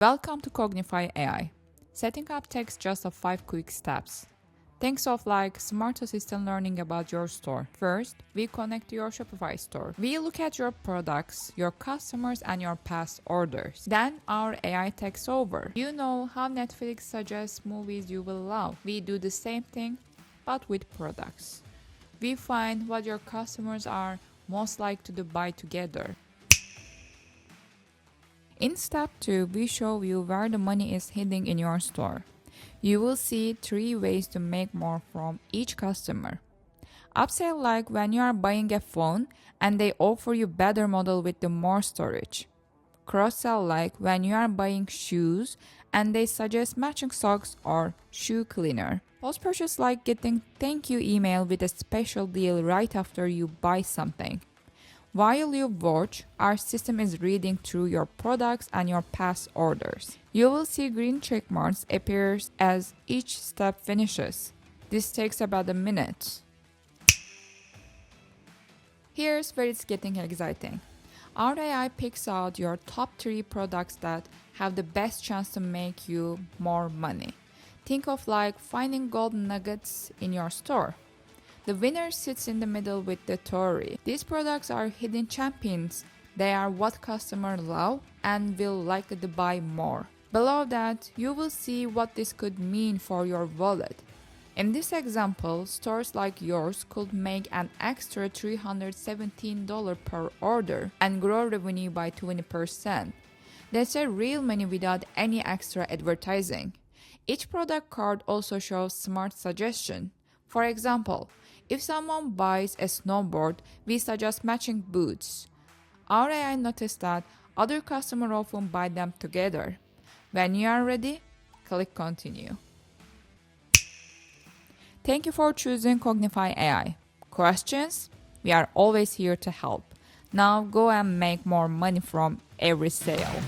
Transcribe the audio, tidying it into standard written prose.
Welcome to Cognify AI. Setting up takes just 5 quick steps. Things of like smart assistant learning about your store. First, we connect to your Shopify store. We look at your products, your customers, and your past orders. Then our AI takes over. You know how Netflix suggests movies you will love. We do the same thing, but with products. We find what your customers are most likely to buy together. In step 2, we show you where the money is hidden in your store. You will see 3 ways to make more from each customer. Upsell, like when you are buying a phone and they offer you better model with the more storage. Cross-sell, like when you are buying shoes and they suggest matching socks or shoe cleaner. Post-purchase, like getting thank you email with a special deal right after you buy something. While you watch, our system is reading through your products and your past orders. You will see green check marks appear as each step finishes. This takes about a minute. Here's where it's getting exciting. Our AI picks out your top 3 products that have the best chance to make you more money. Think of like finding gold nuggets in your store. The winner sits in the middle with the Tory. These products are hidden champions. They are what customers love and will likely to buy more. Below that, you will see what this could mean for your wallet. In this example, stores like yours could make an extra $317 per order and grow revenue by 20%. That's a real money without any extra advertising. Each product card also shows smart suggestion. For example, if someone buys a snowboard, we suggest matching boots. Our AI noticed that other customers often buy them together. When you are ready, click continue. Thank you for choosing Cognify AI. Questions? We are always here to help. Now go and make more money from every sale.